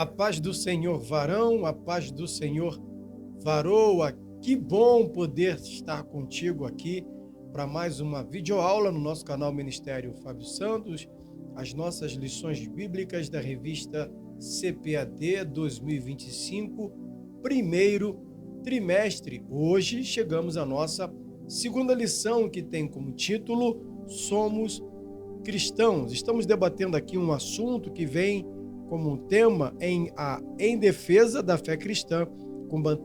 A paz do Senhor, varão, a paz do Senhor, varoa. Que bom poder estar contigo aqui para mais uma videoaula no nosso canal Ministério Fábio Santos, as nossas lições bíblicas da revista CPAD 2025, primeiro trimestre. Hoje chegamos à nossa segunda lição, que tem como título Somos Cristãos. Estamos debatendo aqui um assunto que vem como tema em defesa da fé cristã,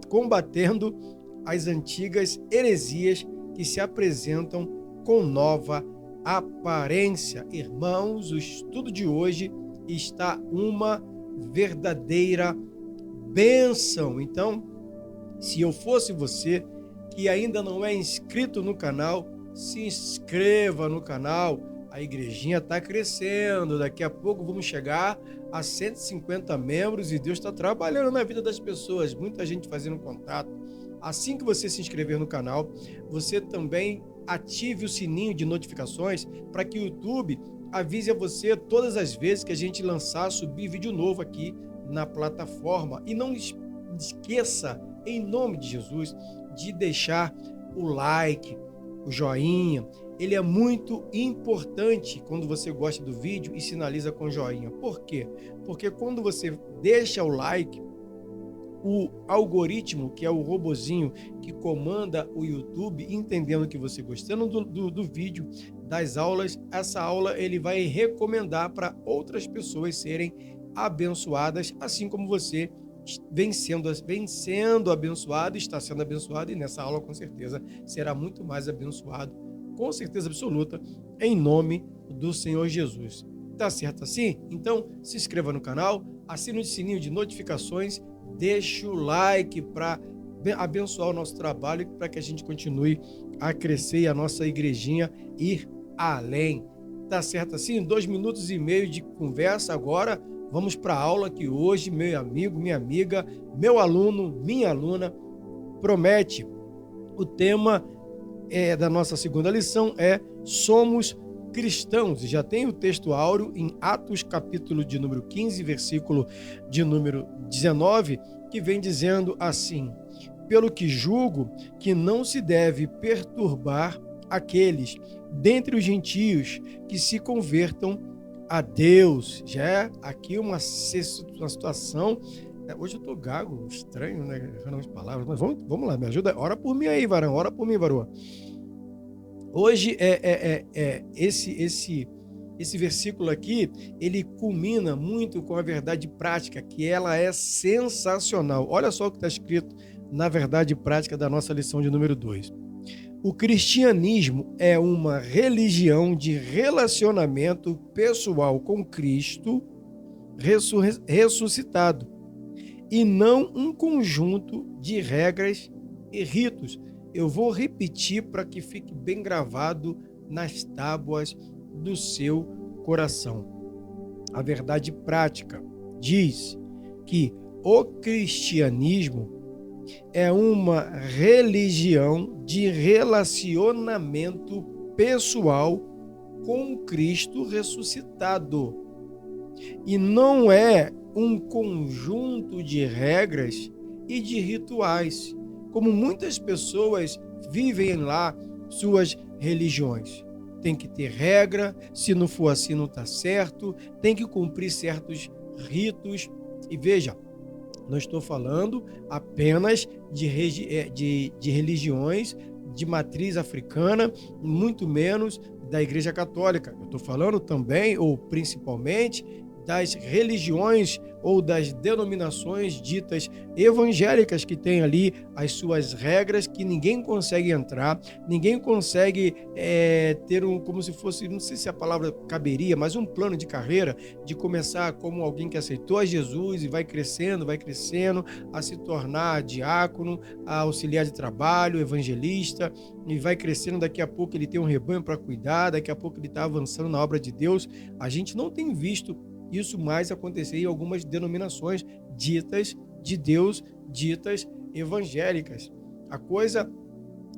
combatendo as antigas heresias que se apresentam com nova aparência. Irmãos, o estudo de hoje está uma verdadeira bênção. Então, se eu fosse você que ainda não é inscrito no canal, se inscreva no canal. A igrejinha está crescendo, daqui a pouco vamos chegar a 150 membros e Deus está trabalhando na vida das pessoas, muita gente fazendo contato. Assim que você se inscrever no canal, você também ative o sininho de notificações para que o YouTube avise a você todas as vezes que a gente subir vídeo novo aqui na plataforma. E não esqueça, em nome de Jesus, de deixar o like, o joinha. Ele é muito importante quando você gosta do vídeo e sinaliza com joinha. Por quê? Porque quando você deixa o like, o algoritmo, que é o robozinho que comanda o YouTube, entendendo que você gostando do vídeo, das aulas, essa aula ele vai recomendar para outras pessoas serem abençoadas, assim como você vem sendo abençoado, está sendo abençoado, e nessa aula com certeza será muito mais abençoado, com certeza absoluta, em nome do Senhor Jesus. Tá certo assim? Então, se inscreva no canal, assine o sininho de notificações, deixe o like para abençoar o nosso trabalho, para que a gente continue a crescer e a nossa igrejinha ir além. Tá certo assim? 2 minutos e meio de conversa agora. Vamos para a aula que hoje, meu amigo, minha amiga, meu aluno, minha aluna, promete. O tema da nossa segunda lição é Somos Cristãos. E já tem o texto áureo em Atos, capítulo de número 15, versículo de número 19, que vem dizendo assim: pelo que julgo que não se deve perturbar aqueles dentre os gentios que se convertam a Deus. Já é aqui uma situação. Hoje eu tô gago, estranho, né? Errando as palavras, mas vamos lá, me ajuda. Ora por mim aí, varão, ora por mim, varoa. Hoje esse versículo aqui, ele culmina muito com a verdade prática, que ela é sensacional. Olha só o que está escrito na verdade prática da nossa lição de número 2. O cristianismo é uma religião de relacionamento pessoal com Cristo ressuscitado, e não um conjunto de regras e ritos. Eu vou repetir para que fique bem gravado nas tábuas do seu coração. A verdade prática diz que o cristianismo é uma religião de relacionamento pessoal com Cristo ressuscitado, e não é um conjunto de regras e de rituais, como muitas pessoas vivem lá suas religiões. Tem que ter regra, se não for assim não está certo, tem que cumprir certos ritos. E veja, não estou falando apenas de religiões de matriz africana, muito menos da Igreja Católica. Eu estou falando também, ou principalmente, das religiões ou das denominações ditas evangélicas, que tem ali as suas regras, que ninguém consegue entrar, ninguém consegue ter como se fosse, não sei se a palavra caberia, mas um plano de carreira, de começar como alguém que aceitou a Jesus e vai crescendo a se tornar diácono, a auxiliar de trabalho, evangelista, e vai crescendo, daqui a pouco ele tem um rebanho para cuidar, daqui a pouco ele está avançando na obra de Deus. A gente não tem visto isso mais acontecer em algumas denominações ditas de Deus, ditas evangélicas. A coisa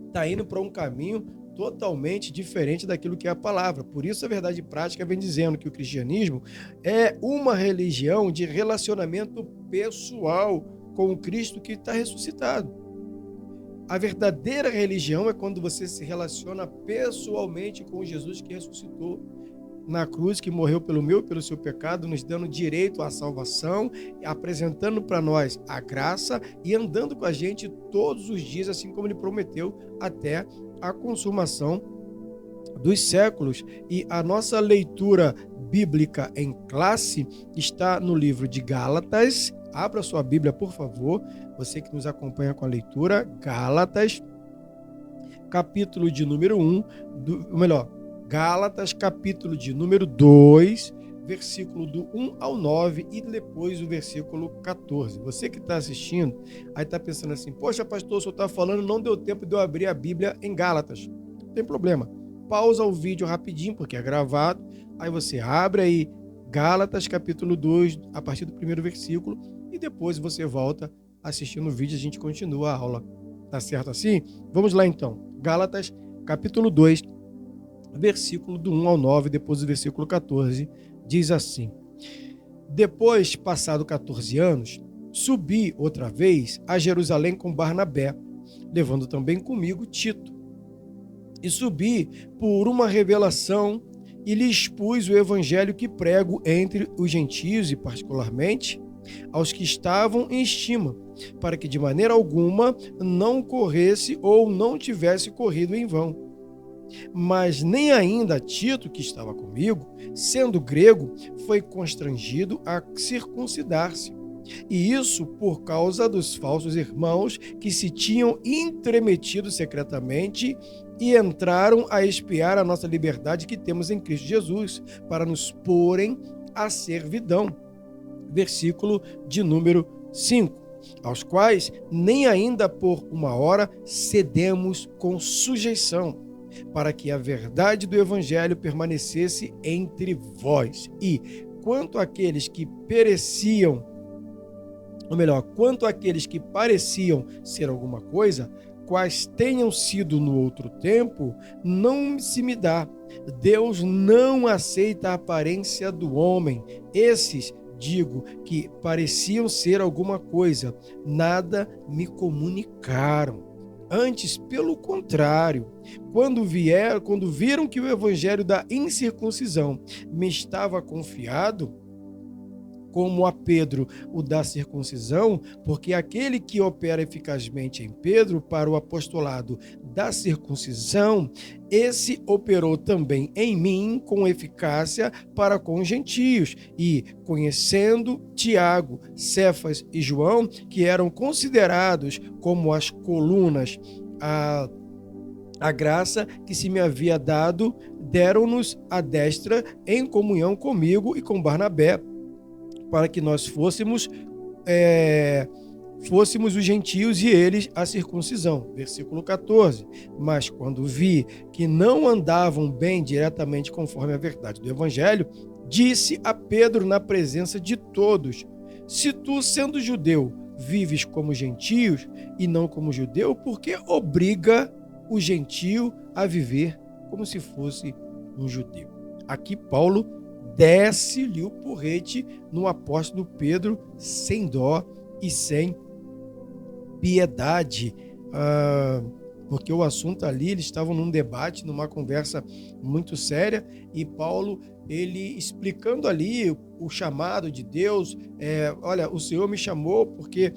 está indo para um caminho totalmente diferente daquilo que é a palavra. Por isso a verdade prática vem dizendo que o cristianismo é uma religião de relacionamento pessoal com o Cristo que está ressuscitado. A verdadeira religião é quando você se relaciona pessoalmente com Jesus que ressuscitou na cruz, que morreu pelo meu e pelo seu pecado, nos dando direito à salvação, apresentando para nós a graça e andando com a gente todos os dias, assim como ele prometeu, até a consumação dos séculos. E a nossa leitura bíblica em classe está no livro de Gálatas. Abra sua Bíblia, por favor, você que nos acompanha com a leitura. Gálatas, capítulo de número 1, Gálatas, capítulo de número 2, versículo do 1 ao 9 e depois o versículo 14. Você que está assistindo, aí está pensando assim, poxa, pastor, o senhor está falando, não deu tempo de eu abrir a Bíblia em Gálatas. Não tem problema. Pausa o vídeo rapidinho, porque é gravado. Aí você abre aí Gálatas, capítulo 2, a partir do primeiro versículo, e depois você volta assistindo o vídeo e a gente continua a aula. Tá certo assim? Vamos lá então. Gálatas, capítulo 2, versículo do 1 ao 9, depois do versículo 14, diz assim: Depois, passado 14 anos, subi outra vez a Jerusalém com Barnabé, levando também comigo Tito. E subi por uma revelação e lhe expus o evangelho que prego entre os gentios e particularmente aos que estavam em estima, para que de maneira alguma não corresse ou não tivesse corrido em vão. Mas nem ainda Tito, que estava comigo, sendo grego, foi constrangido a circuncidar-se. E isso por causa dos falsos irmãos que se tinham intrometido secretamente e entraram a espiar a nossa liberdade que temos em Cristo Jesus, para nos porem à servidão. Versículo de número 5. Aos quais nem ainda por uma hora cedemos com sujeição, para que a verdade do evangelho permanecesse entre vós. E quanto àqueles que pereciam, ou melhor, quanto àqueles que pareciam ser alguma coisa, quais tenham sido no outro tempo, não se me dá. Deus não aceita a aparência do homem. Esses, digo, que pareciam ser alguma coisa, nada me comunicaram. Antes, pelo contrário, quando viram que o evangelho da incircuncisão me estava confiado, como a Pedro o da circuncisão, porque aquele que opera eficazmente em Pedro para o apostolado da circuncisão, esse operou também em mim com eficácia para com os gentios. E, conhecendo Tiago, Cefas e João, que eram considerados como as colunas, a graça que se me havia dado, deram-nos a destra em comunhão comigo e com Barnabé, para que nós fôssemos os gentios e eles a circuncisão. Versículo 14. Mas quando vi que não andavam bem diretamente conforme a verdade do evangelho, disse a Pedro na presença de todos: se tu, sendo judeu, vives como gentios e não como judeu, por que obriga o gentio a viver como se fosse um judeu? Aqui Paulo desce-lhe o porrete no apóstolo Pedro, sem dó e sem piedade, porque o assunto ali, eles estavam num debate, numa conversa muito séria, e Paulo, ele explicando ali o chamado de Deus, olha, o Senhor me chamou porque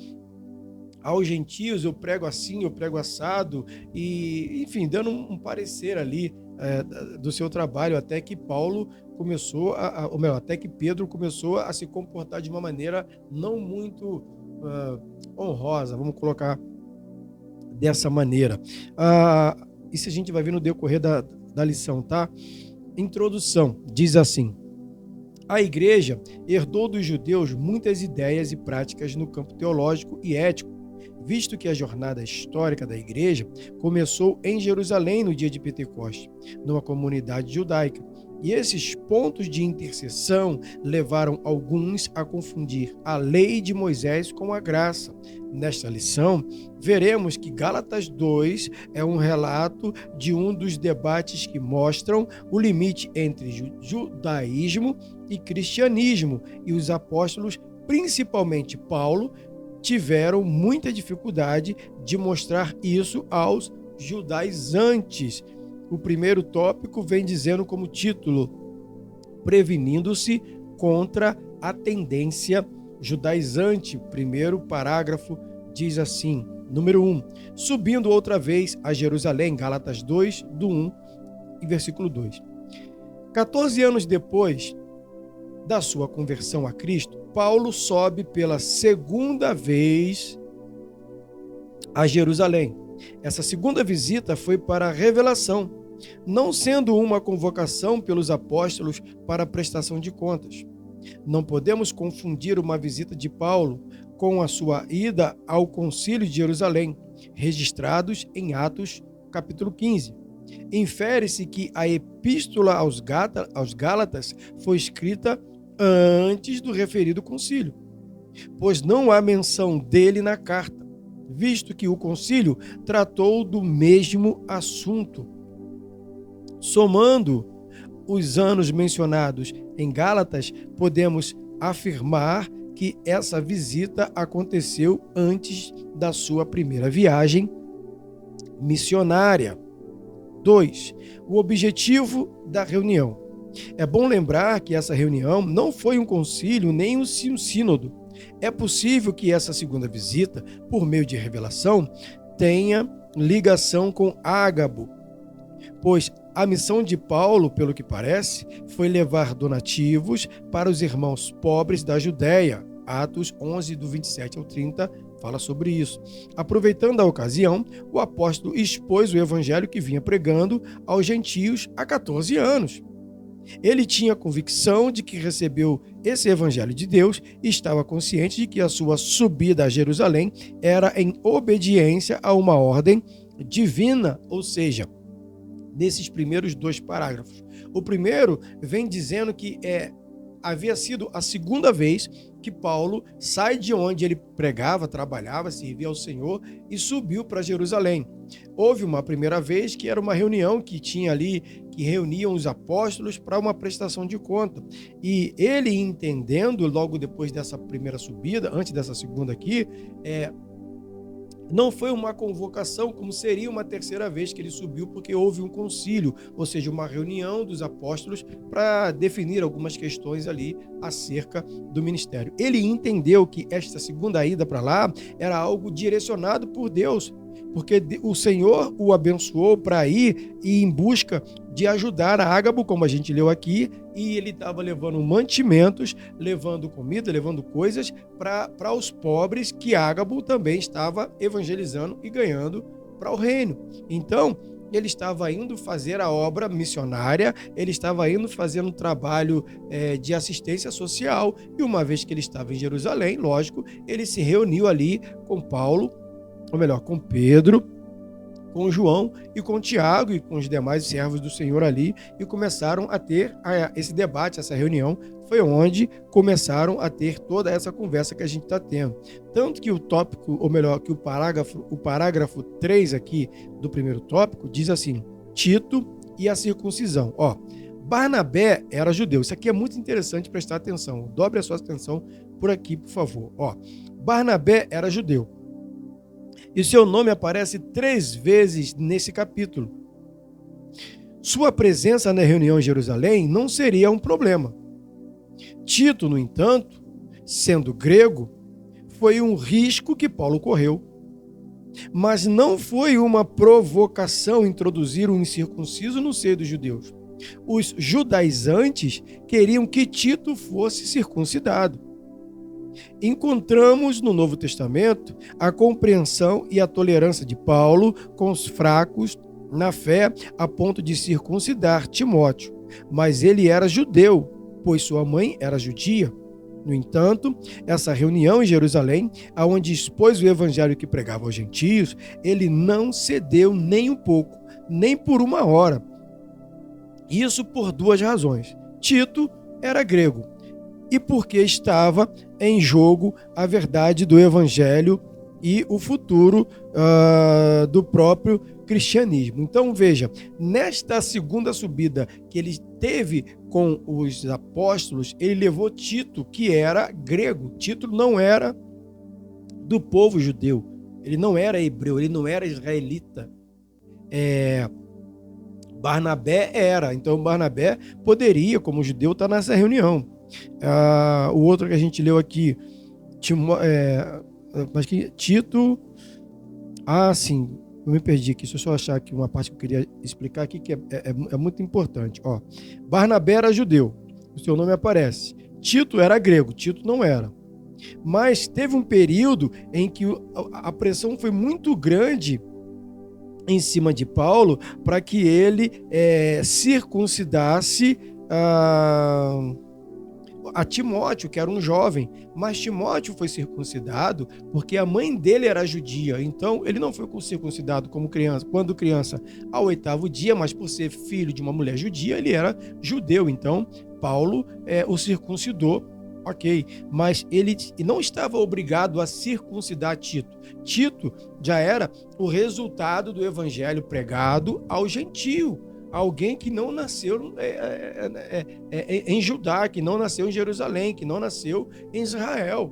aos gentios eu prego assim, eu prego assado, e enfim, dando um parecer ali do seu trabalho, até que Paulo começou até que Pedro começou a se comportar de uma maneira não muito honrosa, vamos colocar dessa maneira. Isso a gente vai ver no decorrer da lição, tá? Introdução, diz assim: a igreja herdou dos judeus muitas ideias e práticas no campo teológico e ético visto que a jornada histórica da igreja começou em Jerusalém no dia de Pentecostes, numa comunidade judaica. E esses pontos de interseção levaram alguns a confundir a lei de Moisés com a graça. Nesta lição, veremos que Gálatas 2 é um relato de um dos debates que mostram o limite entre judaísmo e cristianismo, e os apóstolos, principalmente Paulo, tiveram muita dificuldade de mostrar isso aos judaizantes. O primeiro tópico vem dizendo como título: prevenindo-se contra a tendência judaizante. O primeiro parágrafo diz assim, número 1, subindo outra vez a Jerusalém, Gálatas 2, do 1 e versículo 2. 14 anos depois da sua conversão a Cristo, Paulo sobe pela segunda vez a Jerusalém. Essa segunda visita foi para a revelação, não sendo uma convocação pelos apóstolos para a prestação de contas. Não podemos confundir uma visita de Paulo com a sua ida ao Concílio de Jerusalém, registrados em Atos, capítulo 15. Infere-se que a epístola aos Gálatas foi escrita antes do referido concílio, pois não há menção dele na carta, visto que o concílio tratou do mesmo assunto. Somando os anos mencionados em Gálatas, podemos afirmar que essa visita aconteceu antes da sua primeira viagem missionária. 2. O objetivo da reunião. É bom lembrar que essa reunião não foi um concílio nem um sínodo. É possível que essa segunda visita, por meio de revelação, tenha ligação com Ágabo, pois a missão de Paulo, pelo que parece, foi levar donativos para os irmãos pobres da Judéia. Atos 11, do 27 ao 30, fala sobre isso. Aproveitando a ocasião, o apóstolo expôs o evangelho que vinha pregando aos gentios há 14 anos. Ele tinha convicção de que recebeu esse evangelho de Deus e estava consciente de que a sua subida a Jerusalém era em obediência a uma ordem divina, ou seja, nesses primeiros 2 parágrafos. O primeiro vem dizendo que havia sido a segunda vez que Paulo sai de onde ele pregava, trabalhava, servia ao Senhor e subiu para Jerusalém. Houve uma primeira vez que era uma reunião que tinha ali, que reuniam os apóstolos para uma prestação de conta. E ele entendendo, logo depois dessa primeira subida, antes dessa segunda aqui, não foi uma convocação, como seria uma terceira vez que ele subiu, porque houve um concílio, ou seja, uma reunião dos apóstolos para definir algumas questões ali acerca do ministério. Ele entendeu que esta segunda ida para lá era algo direcionado por Deus, porque o Senhor o abençoou para ir e em busca de ajudar a Ágabo, como a gente leu aqui, e ele estava levando mantimentos, levando comida, levando coisas para os pobres que Ágabo também estava evangelizando e ganhando para o reino. Então, ele estava indo fazer a obra missionária, ele estava indo fazer um trabalho de assistência social, e uma vez que ele estava em Jerusalém, lógico, ele se reuniu ali com Paulo, ou melhor, com Pedro, com João e com Tiago e com os demais servos do Senhor ali, e começaram a ter esse debate, essa reunião, foi onde começaram a ter toda essa conversa que a gente está tendo. Tanto que o tópico, ou melhor, que o parágrafo 3 aqui do primeiro tópico diz assim: Tito e a circuncisão. Barnabé era judeu. Isso aqui é muito interessante prestar atenção. Dobre a sua atenção por aqui, por favor. Barnabé era judeu. E seu nome aparece 3 vezes nesse capítulo. Sua presença na reunião em Jerusalém não seria um problema. Tito, no entanto, sendo grego, foi um risco que Paulo correu. Mas não foi uma provocação introduzir um incircunciso no seio dos judeus. Os judaizantes queriam que Tito fosse circuncidado. Encontramos no Novo Testamento a compreensão e a tolerância de Paulo com os fracos na fé a ponto de circuncidar Timóteo, mas ele era judeu, pois sua mãe era judia. No entanto, essa reunião em Jerusalém, aonde expôs o evangelho que pregava aos gentios, ele não cedeu nem um pouco, nem por uma hora. Isso por duas razões. Tito era grego e porque estava em jogo a verdade do evangelho e o futuro do próprio cristianismo. Então veja, nesta segunda subida que ele teve com os apóstolos, ele levou Tito, que era grego. Tito não era do povo judeu, ele não era hebreu, ele não era israelita. Barnabé era, então Barnabé poderia, como judeu, estar nessa reunião. O outro que a gente leu aqui, mas que Tito, sim, eu me perdi aqui, deixa eu só achar aqui uma parte que eu queria explicar aqui, que é muito importante. Barnabé era judeu, o seu nome aparece. Tito era grego, Tito não era. Mas teve um período em que a pressão foi muito grande em cima de Paulo para que ele circuncidasse a Timóteo, que era um jovem, mas Timóteo foi circuncidado porque a mãe dele era judia, então ele não foi circuncidado quando criança ao 8º dia, mas por ser filho de uma mulher judia, ele era judeu, então Paulo o circuncidou, ok, mas ele não estava obrigado a circuncidar Tito. Tito já era o resultado do evangelho pregado ao gentio, alguém que não nasceu em Judá, que não nasceu em Jerusalém, que não nasceu em Israel.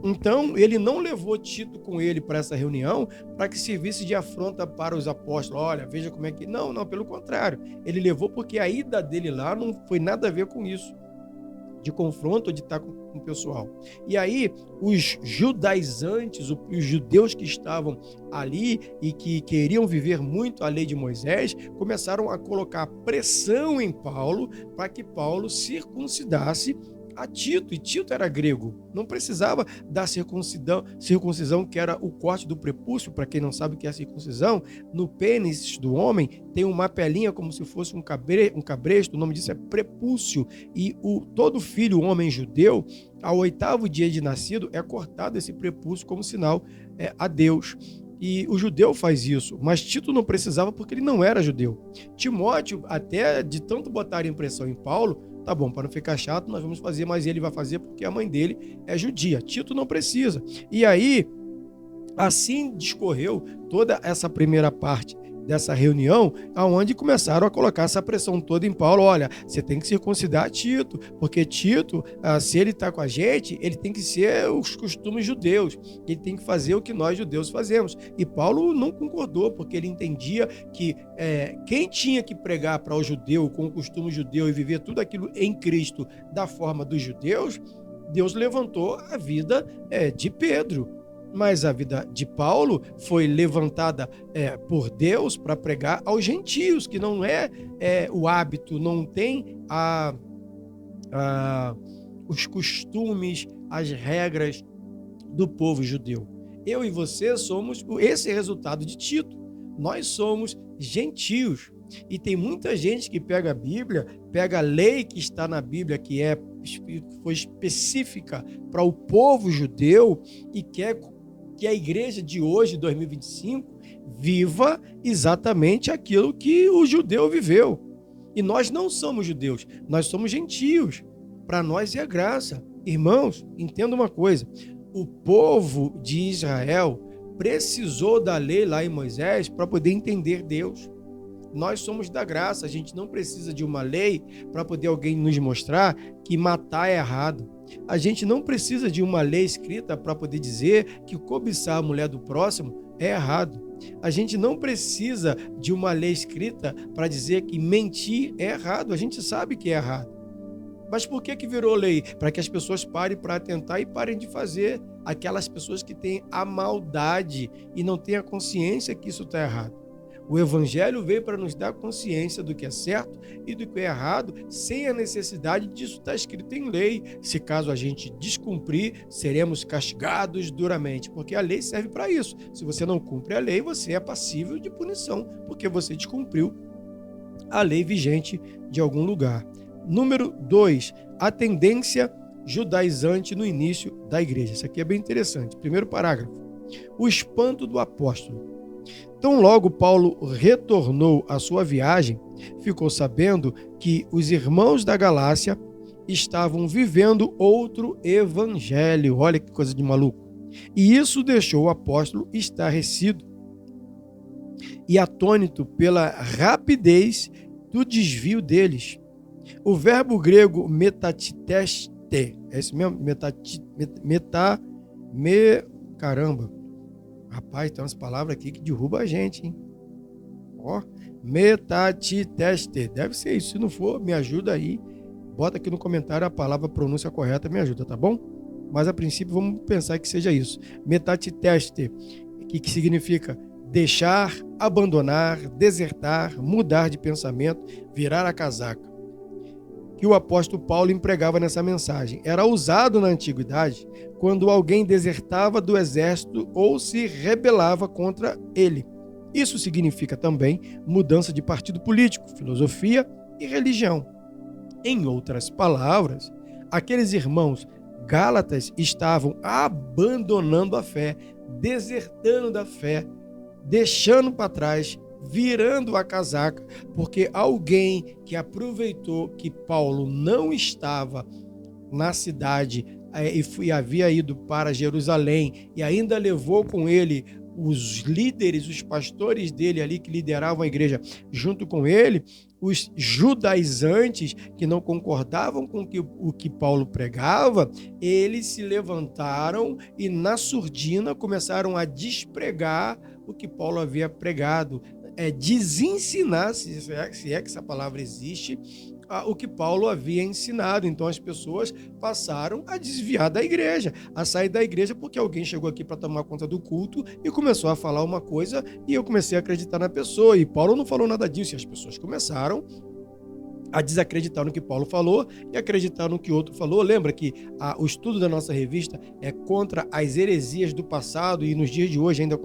Então, ele não levou Tito com ele para essa reunião para que servisse de afronta para os apóstolos. Olha, veja como é que... Não, pelo contrário. Ele levou porque a ida dele lá não foi nada a ver com isso, de confronto ou de estar com o pessoal. E aí, os judaizantes, os judeus que estavam ali e que queriam viver muito a lei de Moisés, começaram a colocar pressão em Paulo para que Paulo circuncidasse a Tito, e Tito era grego, não precisava da circuncisão que era o corte do prepúcio. Para quem não sabe o que é circuncisão, no pênis do homem tem uma pelinha como se fosse um cabresto, o nome disso é prepúcio, e todo filho, homem judeu, ao 8º dia de nascido, é cortado esse prepúcio como sinal a Deus. E o judeu faz isso, mas Tito não precisava porque ele não era judeu. Timóteo, até de tanto botar impressão em Paulo, tá bom, para não ficar chato, nós vamos fazer, mas ele vai fazer porque a mãe dele é judia. Tito não precisa. E aí, assim discorreu toda essa primeira parte dessa reunião, aonde começaram a colocar essa pressão toda em Paulo. Olha, você tem que circuncidar Tito, porque Tito, se ele está com a gente, ele tem que ser os costumes judeus, ele tem que fazer o que nós judeus fazemos. E Paulo não concordou, porque ele entendia que quem tinha que pregar para o judeu com o costume judeu e viver tudo aquilo em Cristo da forma dos judeus, Deus levantou a vida de Pedro. Mas a vida de Paulo foi levantada por Deus para pregar aos gentios, que não é o hábito, não tem os costumes, as regras do povo judeu. Eu e você somos esse resultado de Tito. Nós somos gentios. E tem muita gente que pega a Bíblia, pega a lei que está na Bíblia, que foi específica para o povo judeu, e quer que a igreja de hoje, 2025, viva exatamente aquilo que o judeu viveu. E nós não somos judeus, nós somos gentios. Para nós é graça. Irmãos, entenda uma coisa: o povo de Israel precisou da lei lá em Moisés para poder entender Deus. Nós somos da graça, a gente não precisa de uma lei para poder alguém nos mostrar que matar é errado. A gente não precisa de uma lei escrita para poder dizer que cobiçar a mulher do próximo é errado. A gente não precisa de uma lei escrita para dizer que mentir é errado. A gente sabe que é errado. Mas por que virou lei? Para que as pessoas parem para atentar e parem de fazer. Aquelas pessoas que têm a maldade e não têm a consciência que isso está errado. O Evangelho veio para nos dar consciência do que é certo e do que é errado, sem a necessidade disso estar escrito em lei. Se caso a gente descumprir, seremos castigados duramente, porque a lei serve para isso. Se você não cumpre a lei, você é passível de punição, porque você descumpriu a lei vigente de algum lugar. Número 2, a tendência judaizante no início da igreja. Isso aqui é bem interessante. Primeiro parágrafo. O espanto do apóstolo. Tão logo Paulo retornou à sua viagem, ficou sabendo que os irmãos da Galácia estavam vivendo outro evangelho. Olha que coisa de maluco. E isso deixou o apóstolo estarrecido e atônito pela rapidez do desvio deles. O verbo grego metatiteste, é esse mesmo? Caramba. Rapaz, tem umas palavras aqui que derruba a gente, hein? Ó, metatiteste. Deve ser isso. Se não for, me ajuda aí. Bota aqui no comentário a palavra, a pronúncia correta, me ajuda, tá bom? Mas a princípio vamos pensar que seja isso. Metatiteste, que significa deixar, abandonar, desertar, mudar de pensamento, virar a casaca. Que o apóstolo Paulo empregava nessa mensagem. Era usado na antiguidade quando alguém desertava do exército ou se rebelava contra ele. Isso significa também mudança de partido político, filosofia e religião. Em outras palavras, aqueles irmãos gálatas estavam abandonando a fé, desertando da fé, deixando para trás, virando a casaca, porque alguém que aproveitou que Paulo não estava na cidade e havia ido para Jerusalém e ainda levou com ele os líderes, os pastores dele ali que lideravam a igreja junto com ele, os judaizantes que não concordavam com o que Paulo pregava, eles se levantaram e na surdina começaram a despregar o que Paulo havia pregado, desensinar, se é que essa palavra existe, o que Paulo havia ensinado. Então as pessoas passaram a desviar da igreja, a sair da igreja porque alguém chegou aqui para tomar conta do culto e começou a falar uma coisa e eu comecei a acreditar na pessoa. E Paulo não falou nada disso e as pessoas começaram a desacreditar no que Paulo falou e acreditar no que outro falou. Lembra que o estudo da nossa revista é contra as heresias do passado e nos dias de hoje ainda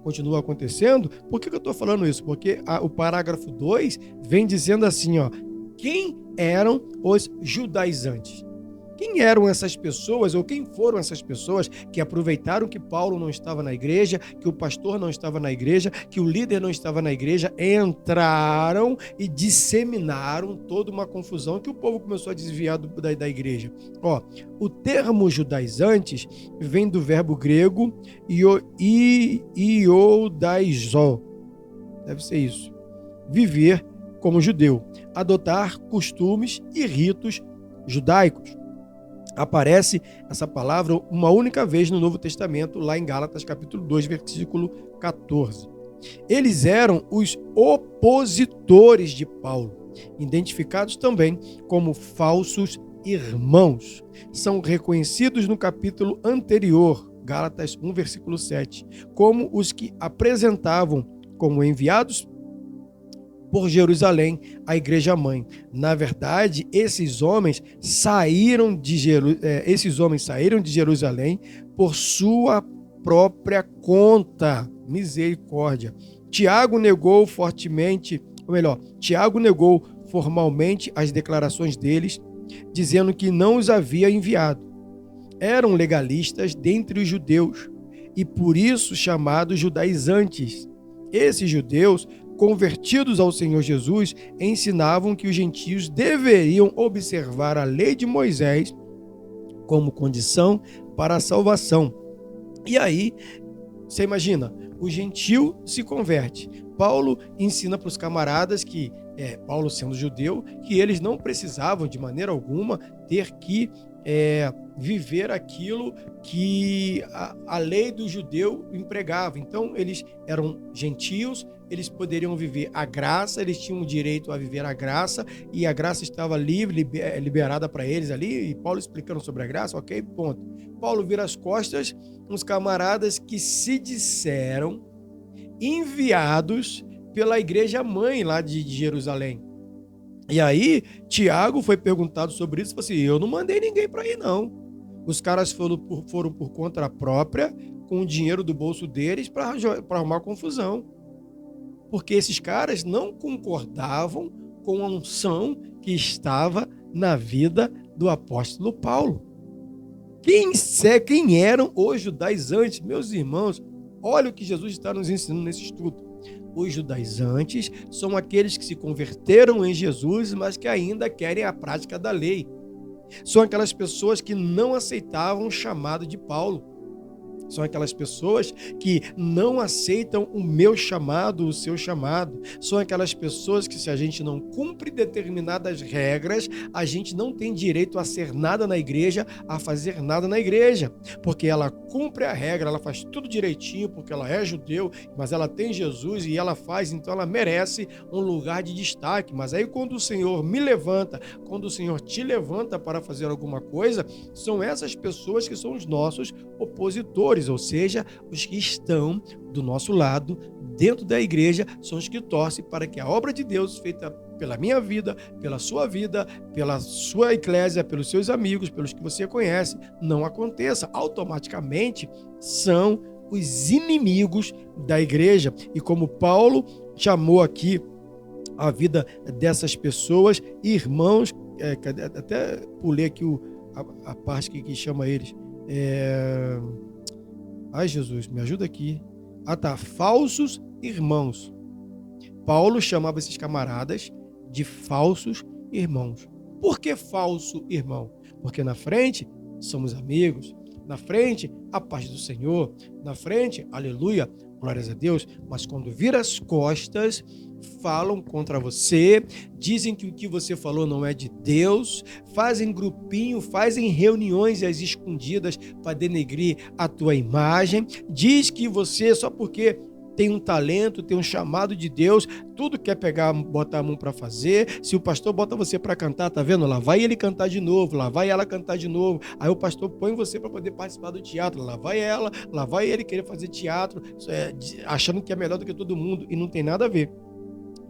continua acontecendo? Por que eu estou falando isso? Porque o parágrafo 2 vem dizendo assim, ó, quem eram os judaizantes? Quem eram essas pessoas ou quem foram essas pessoas que aproveitaram que Paulo não estava na igreja, que o pastor não estava na igreja, que o líder não estava na igreja, entraram e disseminaram toda uma confusão que o povo começou a desviar da igreja? Ó, o termo judaizantes vem do verbo grego iodaizó, deve ser isso, viver como judeu, adotar costumes e ritos judaicos. Aparece essa palavra uma única vez no Novo Testamento, lá em Gálatas capítulo 2, versículo 14. Eles eram os opositores de Paulo, identificados também como falsos irmãos. São reconhecidos no capítulo anterior, Gálatas 1, versículo 7, como os que apresentavam como enviados por Jerusalém, a igreja mãe. Na verdade, esses homens saíram de Jerusalém por sua própria conta. Misericórdia. Tiago negou formalmente as declarações deles, dizendo que não os havia enviado. Eram legalistas dentre os judeus e por isso chamados judaizantes. Esses judeus convertidos ao Senhor Jesus, ensinavam que os gentios deveriam observar a lei de Moisés como condição para a salvação. E aí, você imagina, o gentio se converte. Paulo ensina para os camaradas que, Paulo sendo judeu, que eles não precisavam de maneira alguma ter que viver aquilo que a lei do judeu empregava. Então, eles eram gentios, eles poderiam viver a graça, eles tinham o direito a viver a graça, e a graça estava liberada para eles ali, e Paulo explicando sobre a graça, ok, ponto. Paulo vira as costas, uns camaradas que se disseram enviados pela igreja mãe lá de Jerusalém. E aí, Tiago foi perguntado sobre isso e falou assim, eu não mandei ninguém para ir, não. Os caras foram por conta própria, com o dinheiro do bolso deles, para arrumar confusão. Porque esses caras não concordavam com a unção que estava na vida do apóstolo Paulo. Quem eram os judaizantes? Meus irmãos, olha o que Jesus está nos ensinando nesse estudo. Os judaizantes são aqueles que se converteram em Jesus, mas que ainda querem a prática da lei. São aquelas pessoas que não aceitavam o chamado de Paulo. São aquelas pessoas que não aceitam o meu chamado, o seu chamado. São aquelas pessoas que, se a gente não cumpre determinadas regras, a gente não tem direito a ser nada na igreja, a fazer nada na igreja. Porque ela cumpre a regra, ela faz tudo direitinho, porque ela é judeu, mas ela tem Jesus e ela faz, então ela merece um lugar de destaque. Mas aí quando o Senhor me levanta, quando o Senhor te levanta para fazer alguma coisa, são essas pessoas que são os nossos opositores. Ou seja, os que estão do nosso lado, dentro da igreja, são os que torcem para que a obra de Deus, feita pela minha vida, pela sua eclésia, pelos seus amigos, pelos que você conhece, não aconteça. Automaticamente são os inimigos da igreja. E como Paulo chamou aqui a vida dessas pessoas, irmãos, até pulei aqui a parte que chama eles. Ai, Jesus, me ajuda aqui. Falsos irmãos. Paulo chamava esses camaradas de falsos irmãos. Por que falso irmão? Porque na frente somos amigos, na frente a paz do Senhor, na frente, aleluia, glórias a Deus, mas quando vira as costas, falam contra você, dizem que o que você falou não é de Deus, fazem grupinho, fazem reuniões às escondidas para denegrir a tua imagem, diz que você, só porque tem um talento, tem um chamado de Deus, tudo quer pegar, botar a mão para fazer. Se o pastor bota você para cantar, tá vendo? Lá vai ele cantar de novo, lá vai ela cantar de novo. Aí o pastor põe você para poder participar do teatro, lá vai ela, lá vai ele querer fazer teatro, achando que é melhor do que todo mundo, e não tem nada a ver.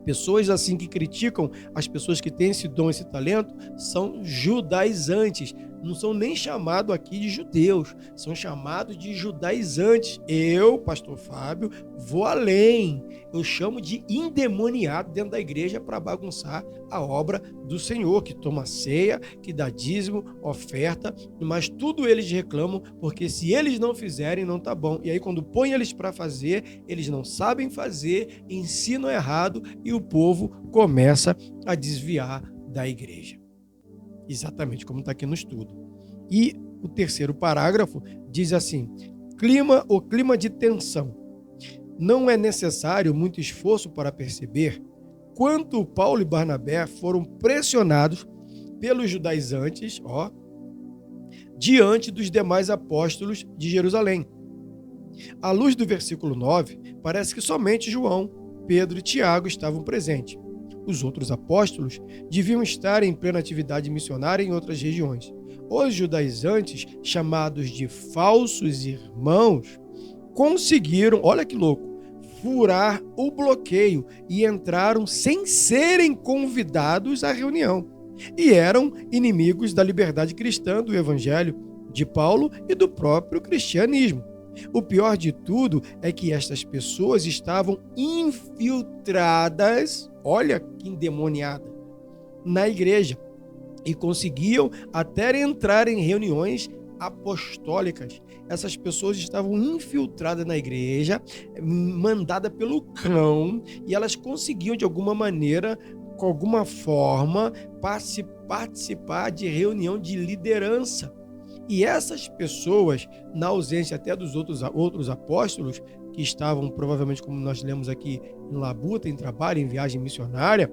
Pessoas assim que criticam as pessoas que têm esse dom, esse talento, são judaizantes. Não são nem chamados aqui de judeus, são chamados de judaizantes. Eu, pastor Fábio, vou além. Eu chamo de endemoniado dentro da igreja para bagunçar a obra do Senhor, que toma ceia, que dá dízimo, oferta, mas tudo eles reclamam, porque se eles não fizerem, não tá bom. E aí quando põe eles para fazer, eles não sabem fazer, ensinam errado e o povo começa a desviar da igreja. Exatamente como está aqui no estudo. E o terceiro parágrafo diz assim: clima de tensão. Não é necessário muito esforço para perceber quanto Paulo e Barnabé foram pressionados pelos judaizantes, diante dos demais apóstolos de Jerusalém. À luz do versículo 9, parece que somente João, Pedro e Tiago estavam presentes. Os outros apóstolos deviam estar em plena atividade missionária em outras regiões. Os judaizantes, chamados de falsos irmãos, conseguiram, olha que louco, furar o bloqueio e entraram sem serem convidados à reunião. E eram inimigos da liberdade cristã, do evangelho de Paulo e do próprio cristianismo. O pior de tudo é que estas pessoas estavam infiltradas, olha que endemoniada, na igreja e conseguiam até entrar em reuniões apostólicas. Essas pessoas estavam infiltradas na igreja, mandadas pelo cão, e elas conseguiam de alguma maneira, com alguma forma, participar de reunião de liderança. E essas pessoas, na ausência até dos outros apóstolos, que estavam provavelmente, como nós lemos aqui, em labuta, em trabalho, em viagem missionária,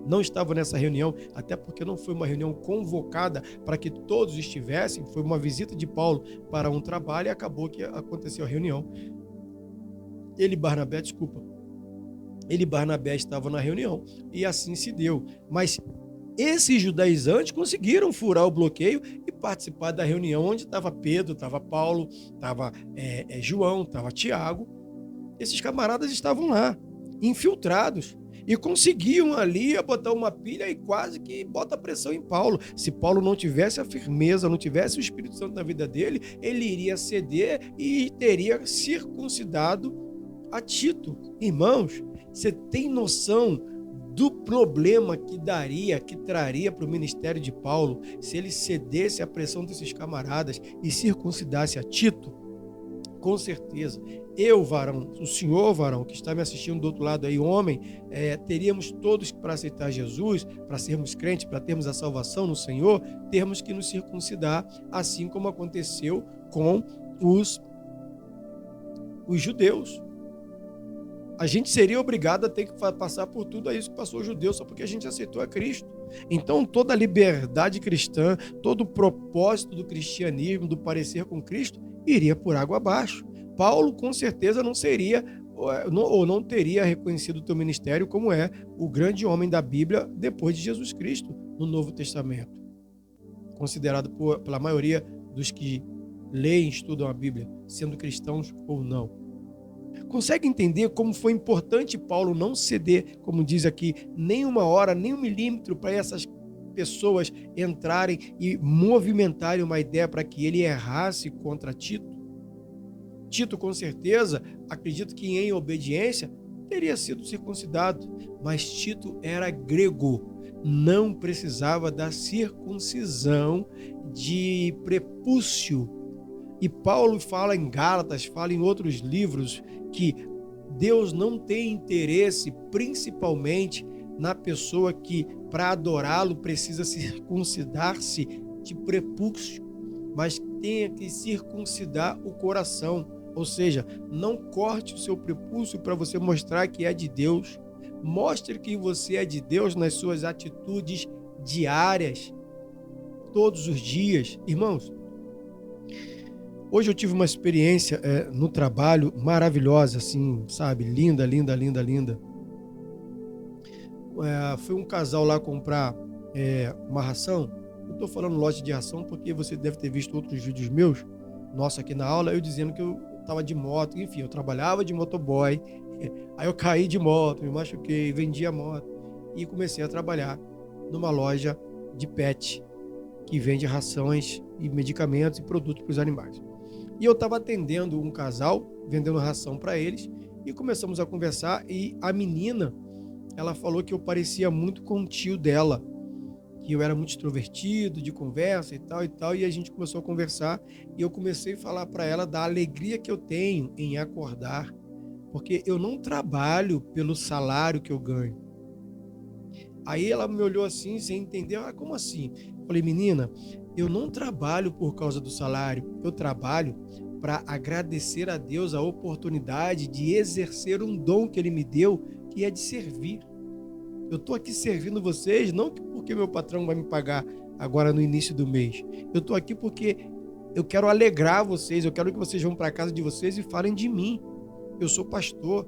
não estavam nessa reunião, até porque não foi uma reunião convocada para que todos estivessem, foi uma visita de Paulo para um trabalho e acabou que aconteceu a reunião. Ele e Barnabé estavam na reunião e assim se deu. Mas esses judaizantes conseguiram furar o bloqueio e participar da reunião onde estava Pedro, estava Paulo, estava João, estava Tiago. Esses camaradas estavam lá, infiltrados, e conseguiam ali botar uma pilha e quase que bota pressão em Paulo. Se Paulo não tivesse a firmeza, não tivesse o Espírito Santo na vida dele, ele iria ceder e teria circuncidado a Tito. Irmãos, você tem noção do problema que traria para o ministério de Paulo se ele cedesse à pressão desses camaradas e circuncidasse a Tito. Com certeza, eu, varão, o senhor, varão, que está me assistindo do outro lado aí, homem, teríamos todos para aceitar Jesus, para sermos crentes, para termos a salvação no Senhor, termos que nos circuncidar, assim como aconteceu com os judeus. A gente seria obrigado a ter que passar por tudo isso que passou o judeu, só porque a gente aceitou a Cristo. Então, toda a liberdade cristã, todo o propósito do cristianismo, do parecer com Cristo, iria por água abaixo. Paulo, com certeza, não seria ou não teria reconhecido o teu ministério como é o grande homem da Bíblia depois de Jesus Cristo, no Novo Testamento. Considerado pela maioria dos que leem e estudam a Bíblia, sendo cristãos ou não. Consegue entender como foi importante Paulo não ceder, como diz aqui, nem uma hora, nem um milímetro para essas pessoas entrarem e movimentarem uma ideia para que ele errasse contra Tito? Tito, com certeza, acredito que em obediência teria sido circuncidado, mas Tito era grego, não precisava da circuncisão de prepúcio. E Paulo fala em Gálatas, fala em outros livros, que Deus não tem interesse principalmente na pessoa que, para adorá-lo, precisa circuncidar-se de prepúcio, mas tenha que circuncidar o coração. Ou seja, não corte o seu prepúcio para você mostrar que é de Deus. Mostre que você é de Deus nas suas atitudes diárias, todos os dias. Irmãos, hoje eu tive uma experiência no trabalho maravilhosa, assim, sabe? Linda, linda, linda, linda. Foi um casal lá comprar uma ração. Eu estou falando lote de ração porque você deve ter visto outros vídeos meus, nossa, aqui na aula, eu dizendo que eu estava de moto, enfim, eu trabalhava de motoboy, aí eu caí de moto, me machuquei, vendi a moto e comecei a trabalhar numa loja de pet, que vende rações e medicamentos e produtos para os animais. E eu estava atendendo um casal, vendendo ração para eles, e começamos a conversar, e a menina, ela falou que eu parecia muito com o tio dela, que eu era muito extrovertido, de conversa e tal, e a gente começou a conversar, e eu comecei a falar para ela da alegria que eu tenho em acordar, porque eu não trabalho pelo salário que eu ganho. Aí ela me olhou assim, sem entender, como assim? Eu falei, menina, eu não trabalho por causa do salário, eu trabalho para agradecer a Deus a oportunidade de exercer um dom que Ele me deu, que é de servir. Eu estou aqui servindo vocês, não porque meu patrão vai me pagar agora no início do mês. Eu estou aqui porque eu quero alegrar vocês, eu quero que vocês vão para a casa de vocês e falem de mim. Eu sou pastor.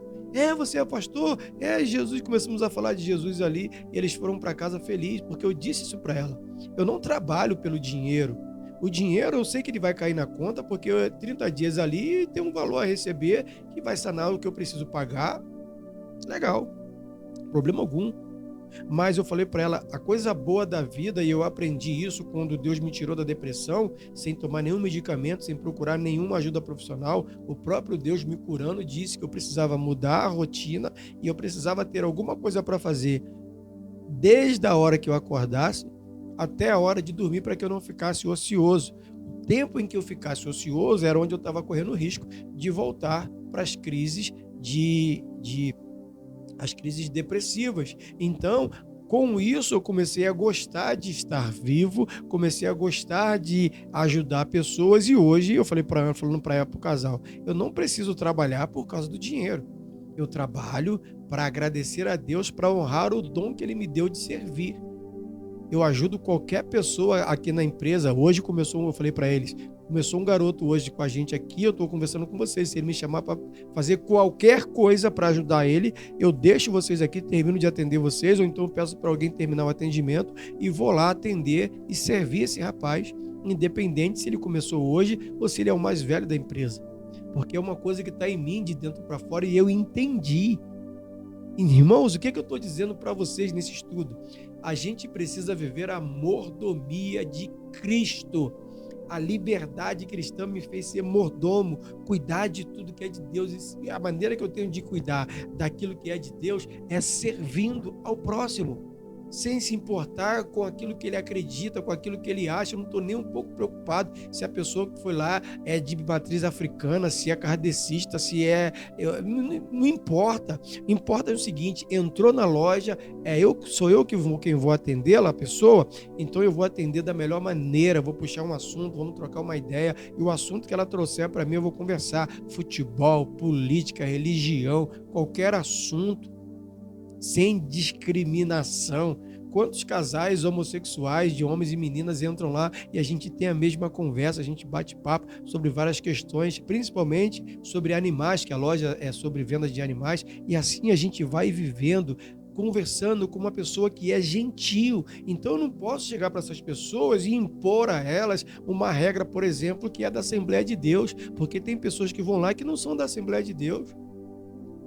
Você é pastor? Jesus. Começamos a falar de Jesus ali e eles foram para casa felizes, porque eu disse isso para ela. Eu não trabalho pelo dinheiro. O dinheiro eu sei que ele vai cair na conta, porque 30 dias ali tem um valor a receber que vai sanar o que eu preciso pagar. Legal, problema algum. Mas eu falei para ela, a coisa boa da vida, e eu aprendi isso quando Deus me tirou da depressão, sem tomar nenhum medicamento, sem procurar nenhuma ajuda profissional, o próprio Deus me curando disse que eu precisava mudar a rotina e eu precisava ter alguma coisa para fazer desde a hora que eu acordasse até a hora de dormir, para que eu não ficasse ocioso. O tempo em que eu ficasse ocioso era onde eu estava correndo o risco de voltar para as crises as crises depressivas. Então, com isso, eu comecei a gostar de estar vivo, comecei a gostar de ajudar pessoas, e hoje eu falei para ela, falando para ela, para o casal, eu não preciso trabalhar por causa do dinheiro. Eu trabalho para agradecer a Deus, para honrar o dom que Ele me deu de servir. Eu ajudo qualquer pessoa aqui na empresa. Hoje eu falei para eles, começou um garoto hoje com a gente aqui, eu estou conversando com vocês, se ele me chamar para fazer qualquer coisa para ajudar ele, eu deixo vocês aqui, termino de atender vocês, ou então eu peço para alguém terminar o atendimento e vou lá atender e servir esse rapaz, independente se ele começou hoje ou se ele é o mais velho da empresa. Porque é uma coisa que está em mim, de dentro para fora, e eu entendi. Irmãos, o que eu estou dizendo para vocês nesse estudo? A gente precisa viver a mordomia de Cristo. A liberdade cristã me fez ser mordomo, cuidar de tudo que é de Deus. E a maneira que eu tenho de cuidar daquilo que é de Deus é servindo ao próximo, sem se importar com aquilo que ele acredita, com aquilo que ele acha. Eu não estou nem um pouco preocupado se a pessoa que foi lá é de matriz africana, se é kardecista, se é... não importa. Importa o seguinte: entrou na loja, sou eu quem vou atendê-la, a pessoa, então eu vou atender da melhor maneira, vou puxar um assunto, vamos trocar uma ideia, e o assunto que ela trouxer para mim eu vou conversar: futebol, política, religião, qualquer assunto, sem discriminação. Quantos casais homossexuais de homens e meninas entram lá e a gente tem a mesma conversa, a gente bate papo sobre várias questões, principalmente sobre animais, que a loja é sobre venda de animais, e assim a gente vai vivendo, conversando com uma pessoa que é gentil. Então eu não posso chegar para essas pessoas e impor a elas uma regra, por exemplo, que é da Assembleia de Deus, porque tem pessoas que vão lá que não são da Assembleia de Deus.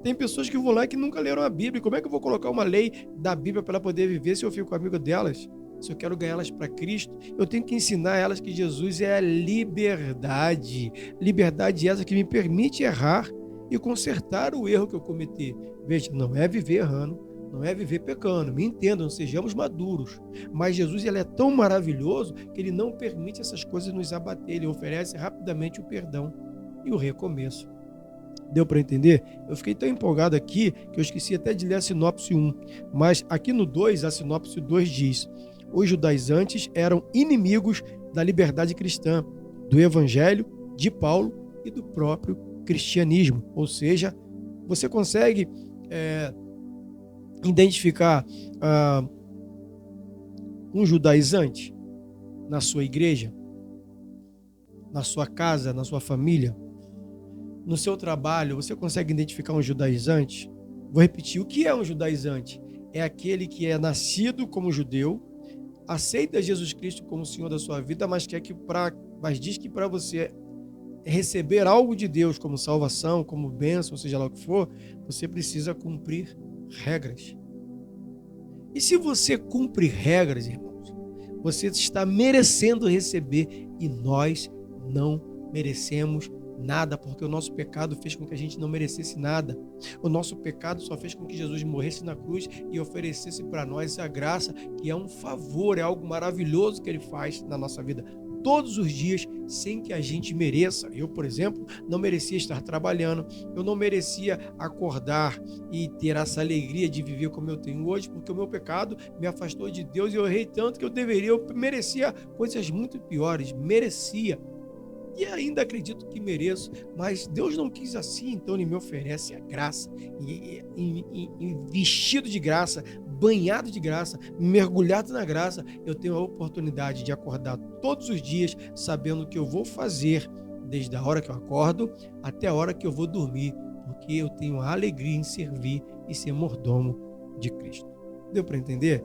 Tem pessoas que vão lá e que nunca leram a Bíblia. Como é que eu vou colocar uma lei da Bíblia para ela poder viver se eu fico amigo delas? Se eu quero ganhar elas para Cristo, eu tenho que ensinar elas que Jesus é a liberdade. Liberdade essa que me permite errar e consertar o erro que eu cometi. Veja, não é viver errando, não é viver pecando. Me entendam, sejamos maduros. Mas Jesus, ele é tão maravilhoso que ele não permite essas coisas nos abater. Ele oferece rapidamente o perdão e o recomeço. Deu para entender? Eu fiquei tão empolgado aqui que eu esqueci até de ler a sinopse 1. Mas aqui no 2, a sinopse 2 diz: os judaizantes eram inimigos da liberdade cristã, do evangelho, de Paulo e do próprio cristianismo. Ou seja, você consegue identificar um judaizante na sua igreja, na sua casa, na sua família? No seu trabalho, você consegue identificar um judaizante? Vou repetir: o que é um judaizante? É aquele que é nascido como judeu, aceita Jesus Cristo como Senhor da sua vida, mas diz que para você receber algo de Deus como salvação, como bênção, seja lá o que for, você precisa cumprir regras. E se você cumpre regras, irmãos, você está merecendo receber, e nós não merecemos nada, porque o nosso pecado fez com que a gente não merecesse nada. O nosso pecado só fez com que Jesus morresse na cruz e oferecesse para nós a graça, que é um favor, é algo maravilhoso que ele faz na nossa vida todos os dias, sem que a gente mereça. Eu, por exemplo, não merecia estar trabalhando, eu não merecia acordar e ter essa alegria de viver como eu tenho hoje, porque o meu pecado me afastou de Deus e eu errei tanto que eu merecia coisas muito piores, merecia. E ainda acredito que mereço, mas Deus não quis assim, então ele me oferece a graça, vestido de graça, banhado de graça, mergulhado na graça. Eu tenho a oportunidade de acordar todos os dias sabendo o que eu vou fazer, desde a hora que eu acordo até a hora que eu vou dormir, porque eu tenho a alegria em servir e ser mordomo de Cristo. Deu para entender?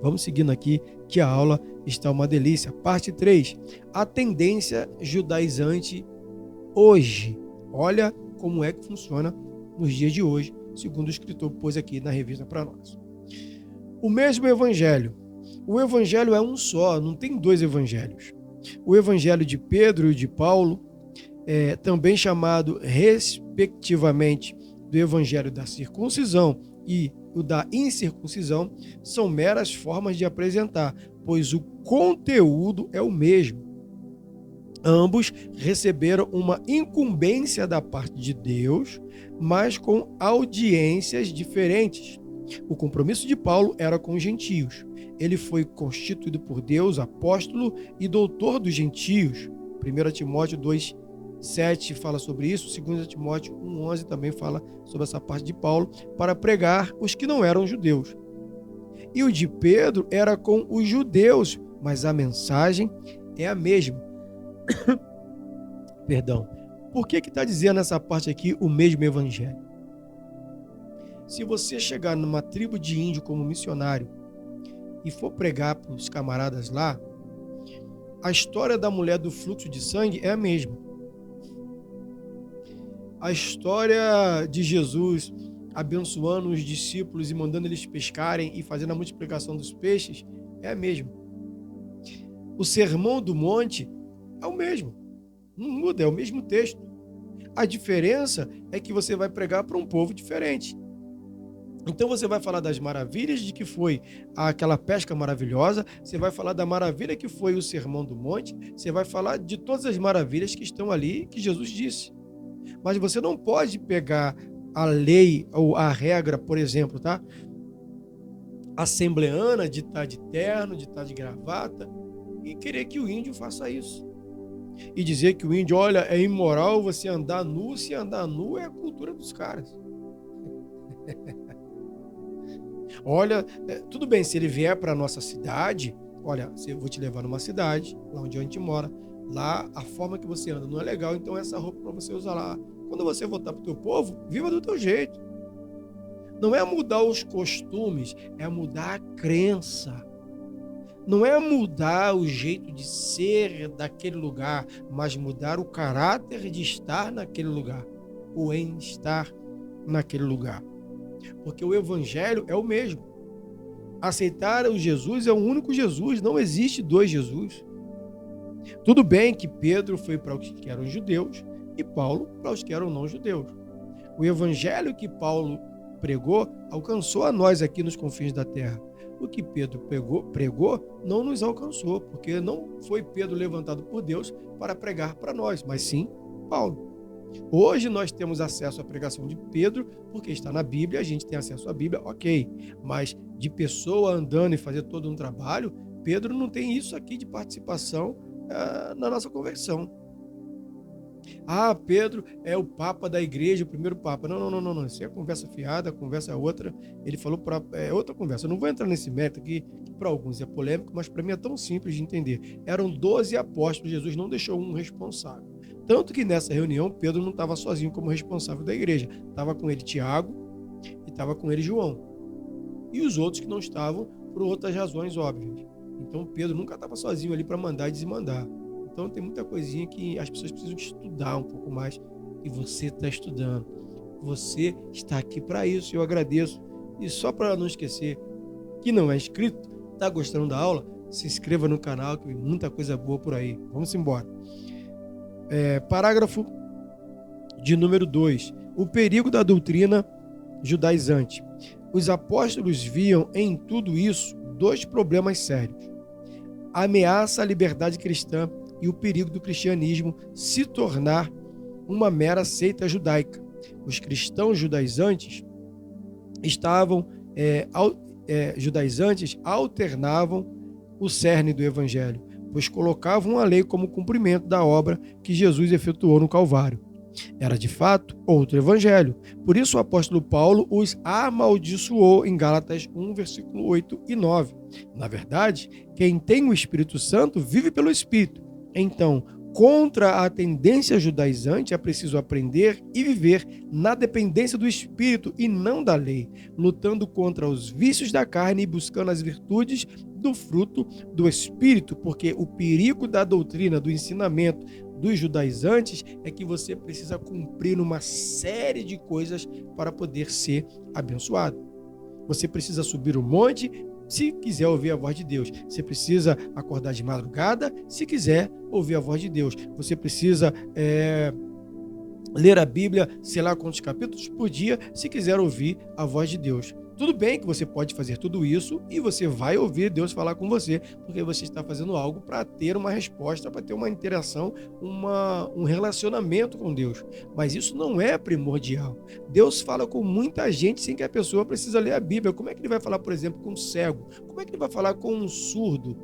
Vamos seguindo aqui, que a aula está uma delícia. Parte 3. A tendência judaizante hoje. Olha como é que funciona nos dias de hoje, segundo o escritor pôs aqui na revista para nós. O mesmo evangelho. O evangelho é um só, não tem dois evangelhos. O evangelho de Pedro e de Paulo, também chamado respectivamente do evangelho da circuncisão e o da incircuncisão, são meras formas de apresentar, pois o conteúdo é o mesmo. Ambos receberam uma incumbência da parte de Deus, mas com audiências diferentes. O compromisso de Paulo era com os gentios. Ele foi constituído por Deus apóstolo e doutor dos gentios. 1 Timóteo 2:7 fala sobre isso, 2 Timóteo 1:11 também fala sobre essa parte de Paulo, para pregar os que não eram judeus. E o de Pedro era com os judeus, mas a mensagem é a mesma. Perdão. Por que está dizendo nessa parte aqui o mesmo evangelho? Se você chegar numa tribo de índio como missionário e for pregar para os camaradas lá, a história da mulher do fluxo de sangue é a mesma. A história de Jesus abençoando os discípulos e mandando eles pescarem e fazendo a multiplicação dos peixes é a mesma. O Sermão do Monte É o mesmo. Não muda, é o mesmo texto. A diferença é que você vai pregar para um povo diferente. Então você vai falar das maravilhas de que foi aquela pesca maravilhosa, você vai falar da maravilha que foi o Sermão do Monte, você vai falar de todas as maravilhas que estão ali, que Jesus disse. Mas você não pode pegar a lei ou a regra, por exemplo, tá? Assembleana, de estar de terno, de estar de gravata, e querer que o índio faça isso. E dizer que o índio, olha, é imoral você andar nu, se andar nu é a cultura dos caras. Olha, tudo bem, se ele vier para a nossa cidade, olha, eu vou te levar numa cidade, lá onde a gente mora, lá a forma que você anda não é legal, então essa roupa para você usar lá. Quando você voltar para o teu povo, viva do teu jeito. Não é mudar os costumes, é mudar a crença. Não é mudar o jeito de ser daquele lugar, mas mudar o caráter de estar naquele lugar, ou em estar naquele lugar. Porque o evangelho é o mesmo. Aceitar o Jesus é o único Jesus, não existe dois Jesus. Tudo bem que Pedro foi para os que eram judeus e Paulo para os que eram não judeus. O evangelho que Paulo pregou alcançou a nós aqui nos confins da terra. O que Pedro pregou não nos alcançou, porque não foi Pedro levantado por Deus para pregar para nós, mas sim Paulo. Hoje nós temos acesso à pregação de Pedro, porque está na Bíblia, a gente tem acesso à Bíblia, ok. Mas de pessoa andando e fazer todo um trabalho, Pedro não tem isso aqui de participação na nossa conversão. Ah, Pedro é o Papa da igreja, o primeiro Papa. Não. Isso é conversa fiada, conversa outra. Ele falou para outra conversa. Eu não vou entrar nesse mérito aqui, que para alguns é polêmico, mas para mim é tão simples de entender. Eram 12 apóstolos, Jesus não deixou um responsável. Tanto que nessa reunião, Pedro não estava sozinho como responsável da igreja. Estava com ele Tiago e estava com ele João. E os outros que não estavam por outras razões óbvias. Então, Pedro nunca estava sozinho ali para mandar e desmandar. Então, tem muita coisinha que as pessoas precisam estudar um pouco mais. E você está estudando. Você está aqui para isso. Eu agradeço. E só para não esquecer, que não é inscrito, está gostando da aula? Se inscreva no canal, que tem muita coisa boa por aí. Vamos embora. Parágrafo de número 2. O perigo da doutrina judaizante. Os apóstolos viam em tudo isso dois problemas sérios: a ameaça à liberdade cristã e o perigo do cristianismo se tornar uma mera seita judaica. Os cristãos judaizantes alternavam o cerne do evangelho, pois colocavam a lei como cumprimento da obra que Jesus efetuou no Calvário. Era, de fato, outro evangelho. Por isso o apóstolo Paulo os amaldiçoou em Gálatas 1, versículo 8 e 9. Na verdade, quem tem o Espírito Santo vive pelo Espírito. Então, contra a tendência judaizante, é preciso aprender e viver na dependência do Espírito e não da lei, lutando contra os vícios da carne e buscando as virtudes do fruto do Espírito, porque o perigo da doutrina, do ensinamento dos judaizantes é que você precisa cumprir uma série de coisas para poder ser abençoado. Você precisa subir o monte se quiser ouvir a voz de Deus. Você precisa acordar de madrugada se quiser ouvir a voz de Deus. Você precisa ler a Bíblia, sei lá quantos capítulos por dia, se quiser ouvir a voz de Deus. Tudo bem que você pode fazer tudo isso e você vai ouvir Deus falar com você, porque você está fazendo algo para ter uma resposta, para ter uma interação, um relacionamento com Deus. Mas isso não é primordial. Deus fala com muita gente sem que a pessoa precisa ler a Bíblia. Como é que ele vai falar, por exemplo, com um cego? Como é que ele vai falar com um surdo?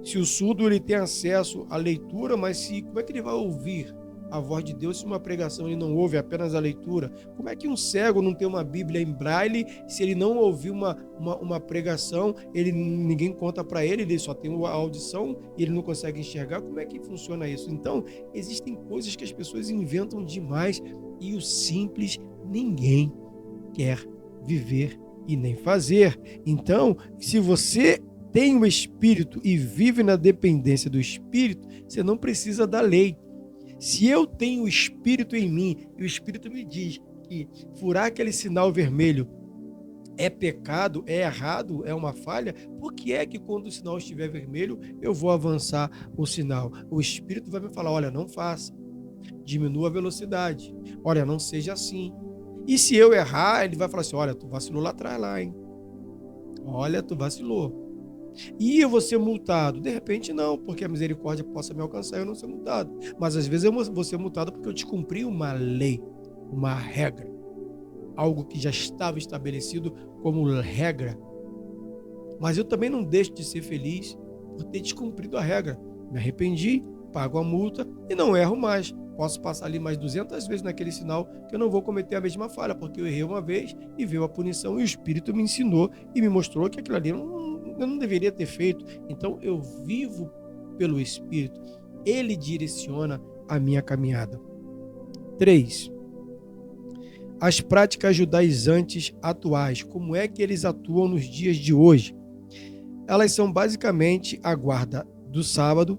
Se o surdo ele tem acesso à leitura, mas como é que ele vai ouvir a voz de Deus se uma pregação ele não ouve, apenas a leitura? Como é que um cego não tem uma Bíblia em braille se ele não ouvir uma pregação, ninguém conta para ele só tem a audição e ele não consegue enxergar? Como é que funciona isso? Então, existem coisas que as pessoas inventam demais e o simples ninguém quer viver e nem fazer. Então, se você tem o Espírito e vive na dependência do Espírito, você não precisa da lei. Se eu tenho o Espírito em mim e o Espírito me diz que furar aquele sinal vermelho é pecado, é errado, é uma falha, por que é que quando o sinal estiver vermelho, eu vou avançar o sinal? O Espírito vai me falar, olha, não faça, diminua a velocidade, olha, não seja assim. E se eu errar, ele vai falar assim, olha, tu vacilou lá atrás, lá, hein? Olha, tu vacilou. E eu vou ser multado? De repente não, porque a misericórdia possa me alcançar e eu não ser multado. Mas às vezes eu vou ser multado porque eu descumpri uma lei, uma regra, algo que já estava estabelecido como regra. Mas eu também não deixo de ser feliz por ter descumprido a regra. Me arrependi, pago a multa e não erro mais. Posso passar ali mais 200 vezes naquele sinal que eu não vou cometer a mesma falha, porque eu errei uma vez e veio a punição e o Espírito me ensinou e me mostrou que aquilo ali eu não deveria ter feito. Então eu vivo pelo Espírito. Ele direciona a minha caminhada. 3. As práticas judaizantes atuais. Como é que eles atuam nos dias de hoje? Elas são basicamente a guarda do sábado,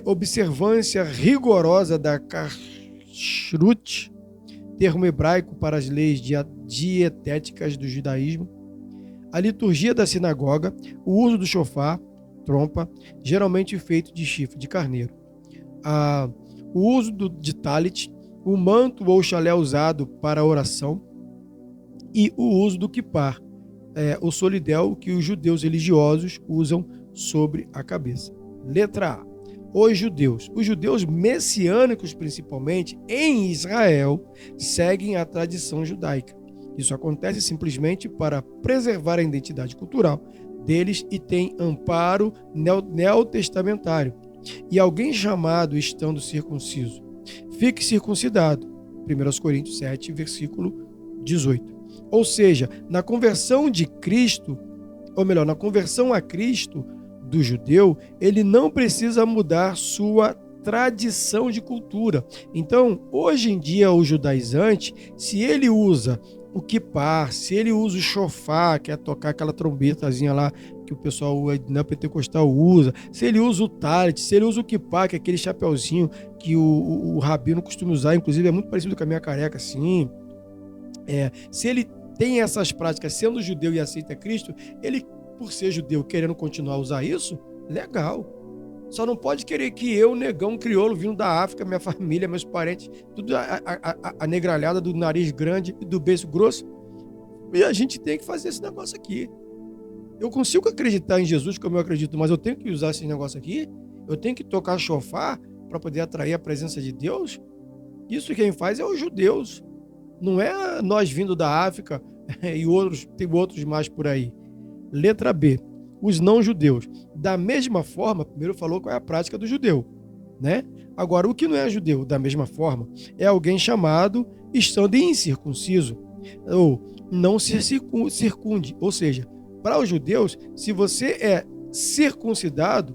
observância rigorosa da kashrut, termo hebraico para as leis dietéticas do judaísmo, a liturgia da sinagoga, o uso do shofar, trompa, geralmente feito de chifre de carneiro, o uso de talit, o manto ou chalé usado para a oração e o uso do kippar, o solidel que os judeus religiosos usam sobre a cabeça. Letra A. Os judeus messiânicos principalmente, em Israel, seguem a tradição judaica. Isso acontece simplesmente para preservar a identidade cultural deles e tem amparo neotestamentário. E alguém chamado estando circunciso, fique circuncidado. 1 Coríntios 7, versículo 18. Ou seja, na conversão de Cristo, ou melhor, na conversão a Cristo do judeu, ele não precisa mudar sua tradição de cultura. Então, hoje em dia, o judaizante, se ele usa o kippar, se ele usa o shofar, que é tocar aquela trombetazinha lá que o pessoal na pentecostal usa, se ele usa o talit, se ele usa o kippar, que é aquele chapeuzinho que o rabino costuma usar, inclusive é muito parecido com a minha careca, assim. Se ele tem essas práticas sendo judeu e aceita Cristo, ele, por ser judeu, querendo continuar a usar isso, legal. Só não pode querer que eu, negão, crioulo, vindo da África, minha família, meus parentes, tudo a negralhada do nariz grande e do beiço grosso. E a gente tem que fazer esse negócio aqui. Eu consigo acreditar em Jesus como eu acredito, mas eu tenho que usar esse negócio aqui? Eu tenho que tocar chofar para poder atrair a presença de Deus? Isso quem faz é os judeus. Não é nós vindo da África e tem outros mais por aí. Letra B. Os não-judeus. Da mesma forma, primeiro falou qual é a prática do judeu, né? Agora, o que não é judeu, da mesma forma, é alguém chamado estando incircunciso, ou não se circunde. Ou seja, para os judeus, se você é circuncidado,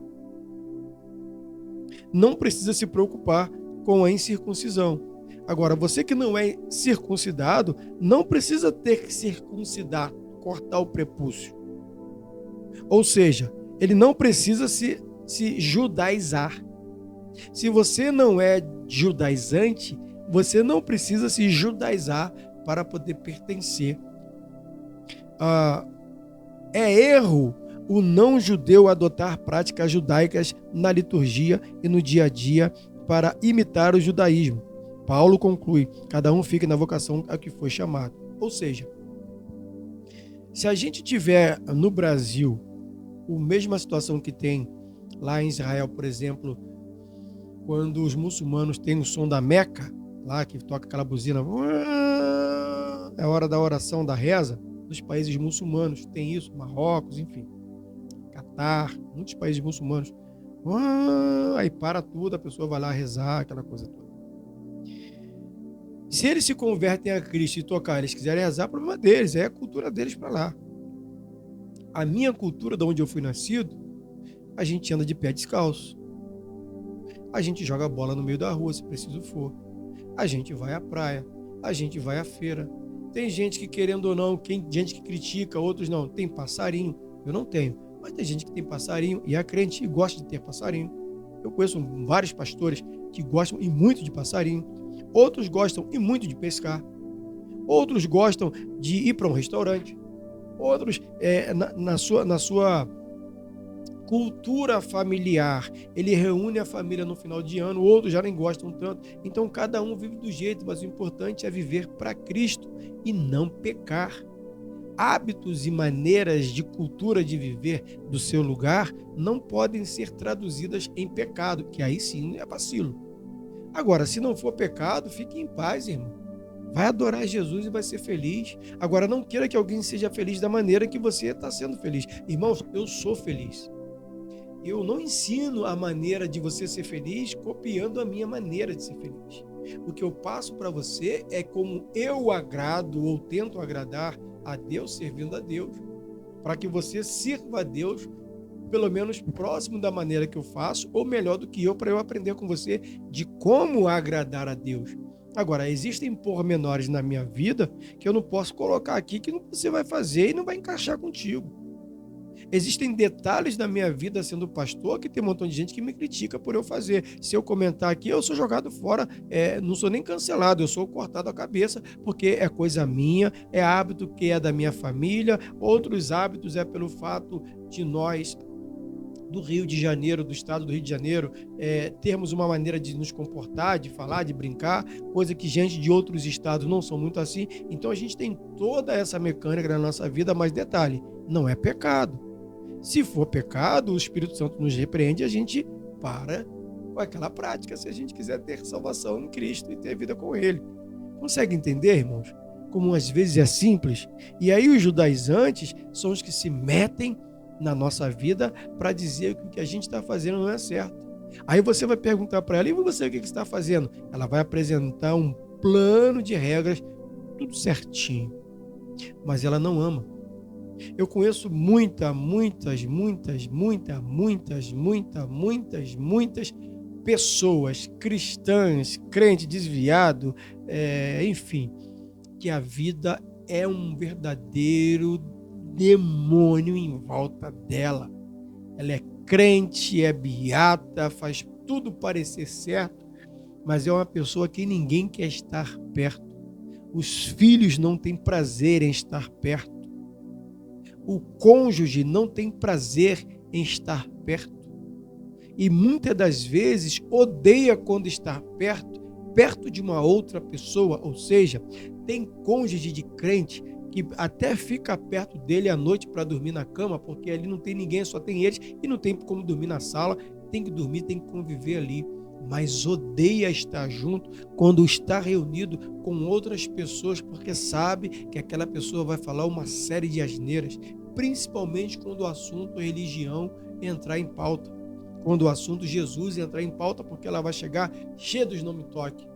não precisa se preocupar com a incircuncisão. Agora, você que não é circuncidado, não precisa ter que circuncidar, cortar o prepúcio. Ou seja, ele não precisa se judaizar. Se você não é judaizante, você não precisa se judaizar para poder pertencer. É erro o não-judeu adotar práticas judaicas na liturgia e no dia a dia para imitar o judaísmo. Paulo conclui, cada um fica na vocação a que foi chamado. Ou seja, se a gente tiver no Brasil a mesma situação que tem lá em Israel, por exemplo, quando os muçulmanos têm o som da Meca, lá que toca aquela buzina, é hora da oração, da reza, dos países muçulmanos tem isso, Marrocos, enfim, Catar, muitos países muçulmanos, aí para tudo, a pessoa vai lá rezar, aquela coisa toda. Se eles se convertem a Cristo e tocar, eles quiserem rezar, é problema deles, é a cultura deles para lá. A minha cultura, de onde eu fui nascido, a gente anda de pé descalço. A gente joga bola no meio da rua, se preciso for. A gente vai à praia, a gente vai à feira. Tem gente que, querendo ou não, gente que critica, outros não. Tem passarinho, eu não tenho. Mas tem gente que tem passarinho e é crente e gosta de ter passarinho. Eu conheço vários pastores que gostam e muito de passarinho. Outros gostam e muito de pescar. Outros gostam de ir para um restaurante. outros na sua cultura familiar, ele reúne a família no final de ano, outros já nem gostam tanto. Então cada um vive do jeito, mas o importante é viver para Cristo e não pecar. Hábitos e maneiras de cultura de viver do seu lugar não podem ser traduzidas em pecado, que aí sim é vacilo. Agora, se não for pecado, fique em paz, irmão. Vai adorar Jesus e vai ser feliz. Agora, não queira que alguém seja feliz da maneira que você está sendo feliz. Irmãos, eu sou feliz. Eu não ensino a maneira de você ser feliz copiando a minha maneira de ser feliz. O que eu passo para você é como eu agrado ou tento agradar a Deus servindo a Deus, para que você sirva a Deus pelo menos próximo da maneira que eu faço, ou melhor do que eu, para eu aprender com você de como agradar a Deus. Agora, existem pormenores na minha vida que eu não posso colocar aqui que você vai fazer e não vai encaixar contigo. Existem detalhes da minha vida sendo pastor que tem um montão de gente que me critica por eu fazer. Se eu comentar aqui, eu sou jogado fora, não sou nem cancelado, eu sou cortado a cabeça, porque é coisa minha, é hábito que é da minha família, outros hábitos é pelo fato de nós do Rio de Janeiro, do estado do Rio de Janeiro, termos uma maneira de nos comportar, de falar, de brincar, coisa que gente de outros estados não são muito assim. Então a gente tem toda essa mecânica na nossa vida, mas detalhe, não é pecado. Se for pecado, o Espírito Santo nos repreende e a gente para com aquela prática, se a gente quiser ter salvação em Cristo e ter vida com Ele. Consegue entender, irmãos? Como às vezes é simples? E aí os judaizantes são os que se metem na nossa vida para dizer que o que a gente está fazendo não é certo. Aí você vai perguntar para ela, e você o que você está fazendo? Ela vai apresentar um plano de regras, tudo certinho. Mas ela não ama. Eu conheço muitas pessoas cristãs, crente desviado, enfim, que a vida é um verdadeiro demônio em volta dela. Ela é crente, é beata, faz tudo parecer certo, mas é uma pessoa que ninguém quer estar perto. Os filhos não têm prazer em estar perto. O cônjuge não tem prazer em estar perto. E muitas das vezes odeia quando está perto de uma outra pessoa. Ou seja, tem cônjuge de crente que até fica perto dele à noite para dormir na cama, porque ali não tem ninguém, só tem eles, e não tem como dormir na sala, tem que dormir, tem que conviver ali. Mas odeia estar junto quando está reunido com outras pessoas, porque sabe que aquela pessoa vai falar uma série de asneiras, principalmente quando o assunto religião entrar em pauta, quando o assunto Jesus entrar em pauta, porque ela vai chegar cheia dos não me toque.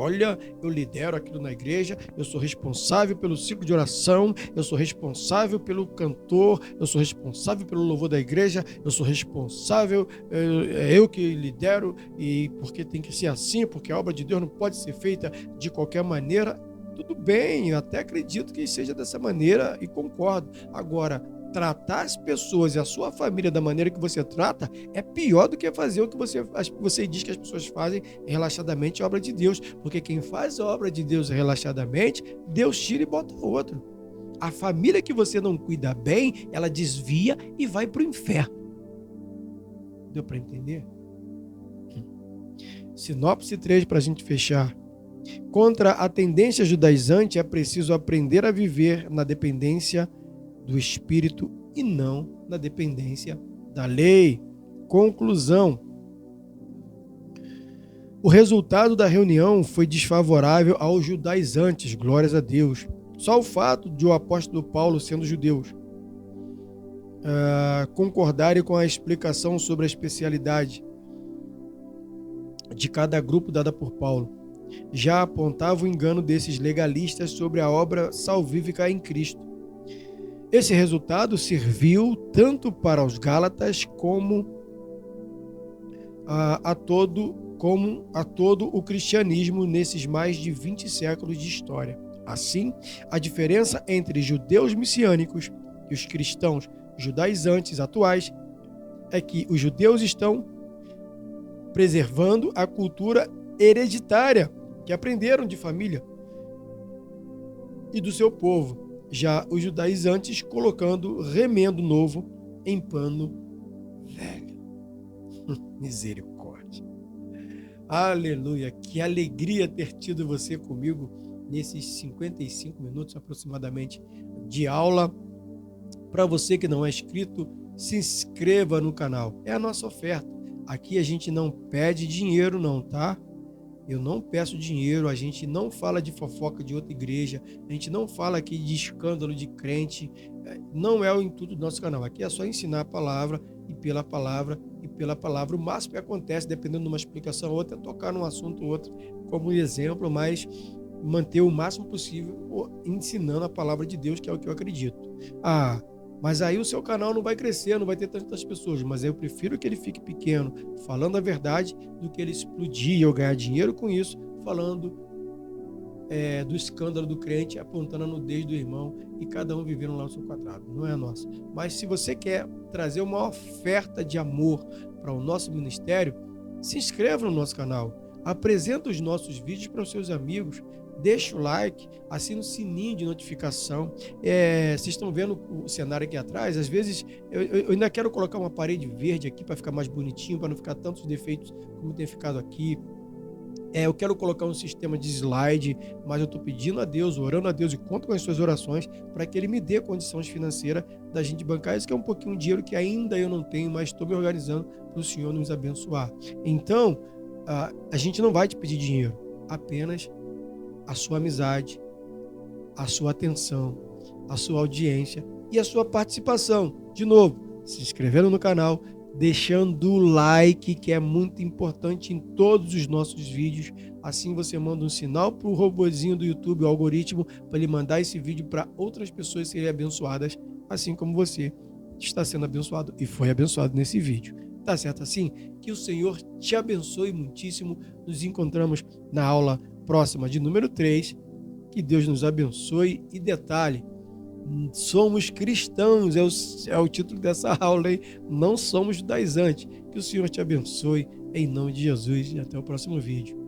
Olha, eu lidero aquilo na igreja, eu sou responsável pelo ciclo de oração, eu sou responsável pelo cantor, eu sou responsável pelo louvor da igreja, eu sou responsável, é eu que lidero, e porque tem que ser assim, porque a obra de Deus não pode ser feita de qualquer maneira. Tudo bem, até acredito que seja dessa maneira e concordo. Agora, tratar as pessoas e a sua família da maneira que você trata é pior do que fazer o que você diz que as pessoas fazem relaxadamente a obra de Deus. Porque quem faz a obra de Deus relaxadamente, Deus tira e bota outro. A família que você não cuida bem, ela desvia e vai para o inferno. Deu para entender? Sinopse 3 para a gente fechar. Contra a tendência judaizante é preciso aprender a viver na dependência do Espírito e não na dependência da lei. Conclusão. O resultado da reunião foi desfavorável aos judaizantes, glórias a Deus. Só o fato de o apóstolo Paulo, sendo judeu, concordarem com a explicação sobre a especialidade de cada grupo dada por Paulo já apontava o engano desses legalistas sobre a obra salvífica em Cristo. Esse resultado serviu tanto para os Gálatas como a todo o cristianismo nesses mais de 20 séculos de história. Assim, a diferença entre judeus messiânicos e os cristãos judaizantes atuais é que os judeus estão preservando a cultura hereditária que aprenderam de família e do seu povo, Já os judaizantes colocando remendo novo em pano velho. Misericórdia. Aleluia. Que alegria ter tido você comigo nesses 55 minutos aproximadamente de aula. Para você que não é inscrito, se inscreva no canal. É a nossa oferta. Aqui a gente não pede dinheiro não, tá? Eu não peço dinheiro, a gente não fala de fofoca de outra igreja, a gente não fala aqui de escândalo de crente, não é o intuito do nosso canal. Aqui é só ensinar a palavra e pela palavra o máximo que acontece, dependendo de uma explicação ou outra, é tocar num assunto ou outro como exemplo, mas manter o máximo possível ensinando a palavra de Deus, que é o que eu acredito. Mas aí o seu canal não vai crescer, não vai ter tantas pessoas, mas eu prefiro que ele fique pequeno, falando a verdade, do que ele explodir e eu ganhar dinheiro com isso, falando do escândalo do crente, apontando a nudez do irmão e cada um vivendo lá no seu quadrado. Não é a nossa. Mas se você quer trazer uma oferta de amor para o nosso ministério, se inscreva no nosso canal, apresenta os nossos vídeos para os seus amigos, deixa o like, assina o sininho de notificação. Vocês estão vendo o cenário aqui atrás? Às vezes eu ainda quero colocar uma parede verde aqui para ficar mais bonitinho, para não ficar tantos defeitos como tem ficado aqui. Eu quero colocar um sistema de slide, mas eu estou pedindo a Deus, orando a Deus e conto com as suas orações para que Ele me dê condições financeiras da gente bancar isso, que é um pouquinho de dinheiro que ainda eu não tenho, mas estou me organizando para o Senhor nos abençoar. Então, a gente não vai te pedir dinheiro, apenas a sua amizade, a sua atenção, a sua audiência e a sua participação. De novo, se inscrevendo no canal, deixando o like, que é muito importante em todos os nossos vídeos. Assim você manda um sinal para o robozinho do YouTube, o algoritmo, para ele mandar esse vídeo para outras pessoas serem abençoadas, assim como você está sendo abençoado e foi abençoado nesse vídeo. Tá certo assim? Que o Senhor te abençoe muitíssimo. Nos encontramos na aula próxima de número 3, que Deus nos abençoe e detalhe, somos cristãos, é o título dessa aula, hein? Não somos judaizantes. Que o Senhor te abençoe em nome de Jesus e até o próximo vídeo.